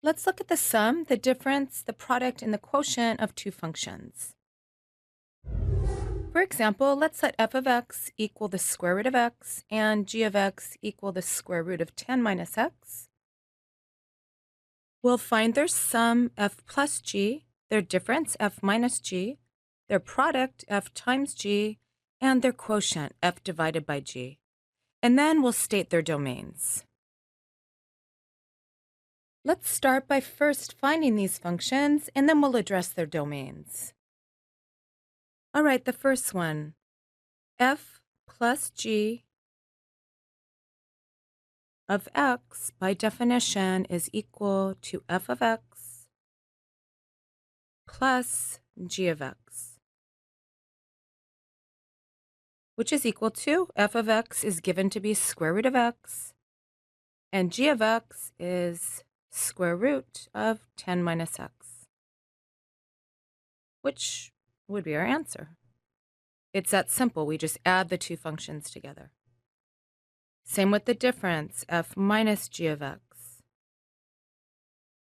Let's look at the sum, the difference, the product, and the quotient of two functions. For example, let's let f of x equal the square root of x and g of x equal the square root of 10 minus x. We'll find their sum, f plus g, their difference, f minus g, their product, f times g, and their quotient, f divided by g. And then we'll state their domains. Let's start by first finding these functions, and then we'll address their domains. All right, the first one, f plus g of x, by definition, is equal to f of x plus g of x, which is equal to f of x is given to be square root of x, and g of x is square root of 10 minus x, which would be our answer. It's that simple. We just add the two functions together. Same with the difference, f minus g of x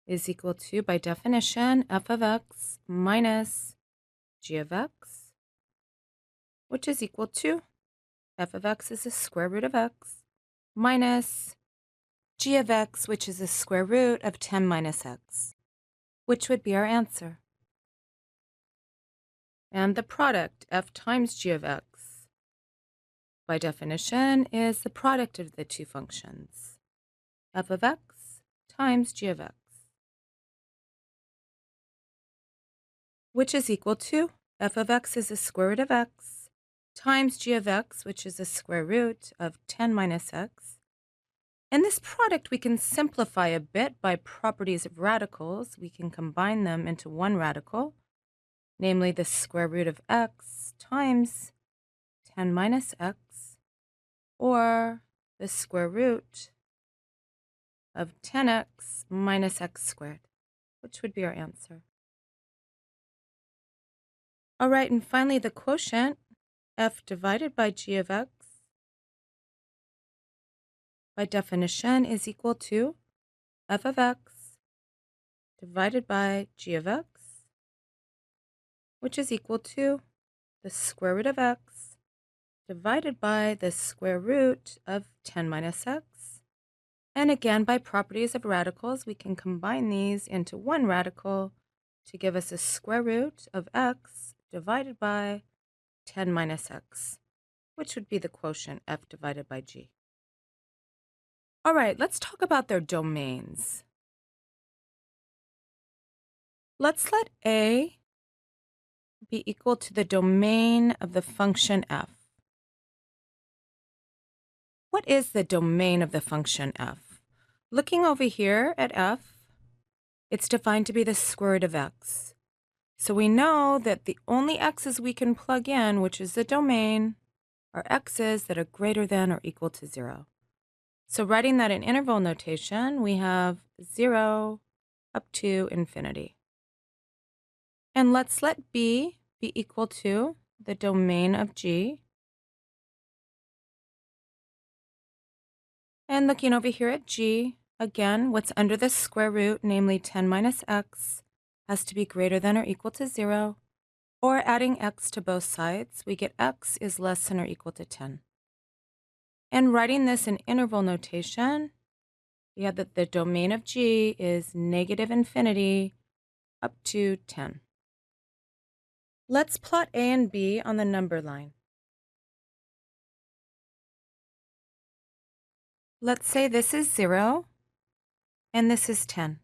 is equal to, by definition, f of x minus g of x, which is equal to f of x is the square root of x minus g of x, which is the square root of 10 minus x, which would be our answer. And the product, f times g of x, by definition, is the product of the two functions, f of x times g of x, which is equal to f of x is the square root of x times g of x, which is the square root of 10 minus x. And this product we can simplify a bit by properties of radicals. We can combine them into one radical, namely the square root of x times 10 minus x, or the square root of 10x minus x squared, which would be our answer. All right, and finally the quotient, f divided by g of x, by definition is equal to f of x divided by g of x, which is equal to the square root of x divided by the square root of 10 minus x. And again, by properties of radicals, we can combine these into one radical to give us a square root of x divided by 10 minus x, which would be the quotient f divided by g. All right, let's talk about their domains. Let's let a be equal to the domain of the function f. What is the domain of the function f? Looking over here at f, it's defined to be the square root of x. So we know that the only x's we can plug in, which is the domain, are x's that are greater than or equal to 0. So writing that in interval notation, we have 0 up to infinity. And let's let b be equal to the domain of g. And looking over here at g, again, what's under the square root, namely 10 minus x, has to be greater than or equal to 0. Or adding x to both sides, we get x is less than or equal to 10. And writing this in interval notation, we have that the domain of g is negative infinity up to 10. Let's plot a and b on the number line. Let's say this is 0 and this is 10.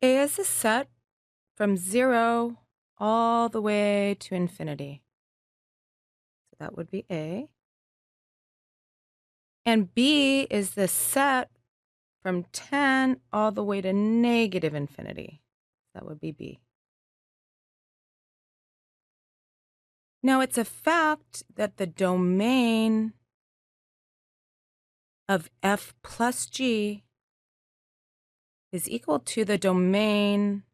A is a set from 0 all the way to infinity. So that would be A. And B is the set from 10 all the way to negative infinity. That would be B. Now, it's a fact that the domain of f plus g is equal to the domain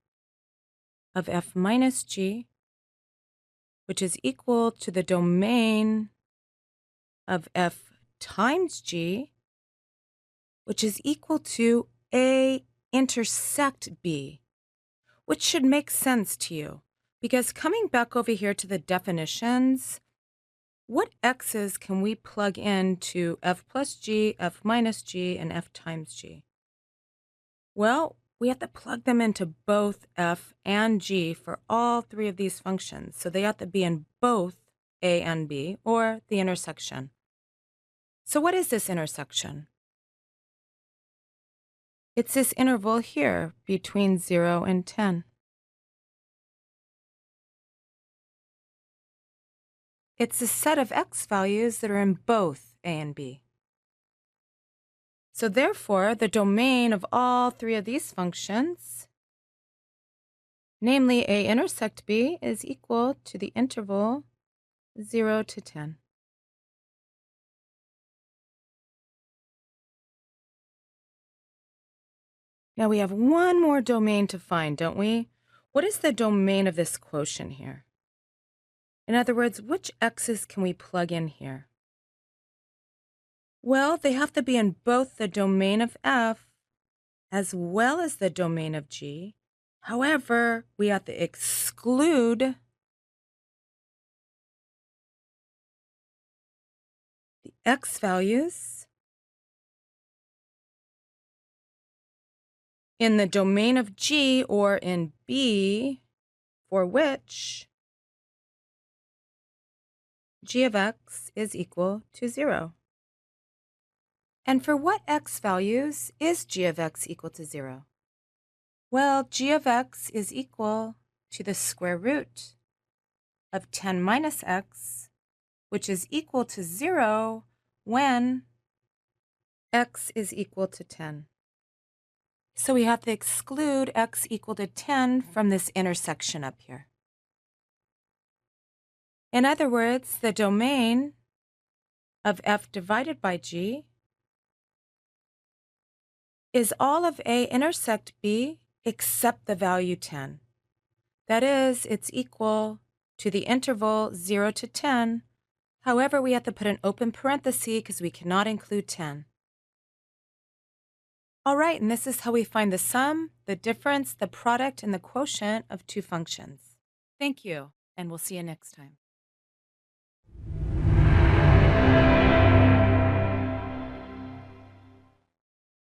of f minus g, which is equal to the domain of f times g, which is equal to A intersect B, which should make sense to you because coming back over here to the definitions, what x's can we plug into f plus g, f minus g, and f times g? Well, we have to plug them into both f and g for all three of these functions. So they have to be in both a and b, or the intersection. So what is this intersection? It's this interval here between 0 and 10. It's a set of x values that are in both a and b. So therefore, the domain of all three of these functions, namely a intersect b, is equal to the interval 0 to 10. Now we have one more domain to find, don't we? What is the domain of this quotient here? In other words, which x's can we plug in here? Well, they have to be in both the domain of f as well as the domain of g. However, we have to exclude the x values in the domain of g or in b, for which g of x is equal to 0. And for what x values is g of x equal to 0? Well, g of x is equal to the square root of 10 minus x, which is equal to 0 when x is equal to 10. So we have to exclude x equal to 10 from this intersection up here. In other words, the domain of f divided by g is all of a intersect b except the value 10. That is, it's equal to the interval 0 to 10. However, we have to put an open parenthesis because we cannot include 10. All right, and this is how we find the sum, the difference, the product, and the quotient of two functions. Thank you, and we'll see you next time.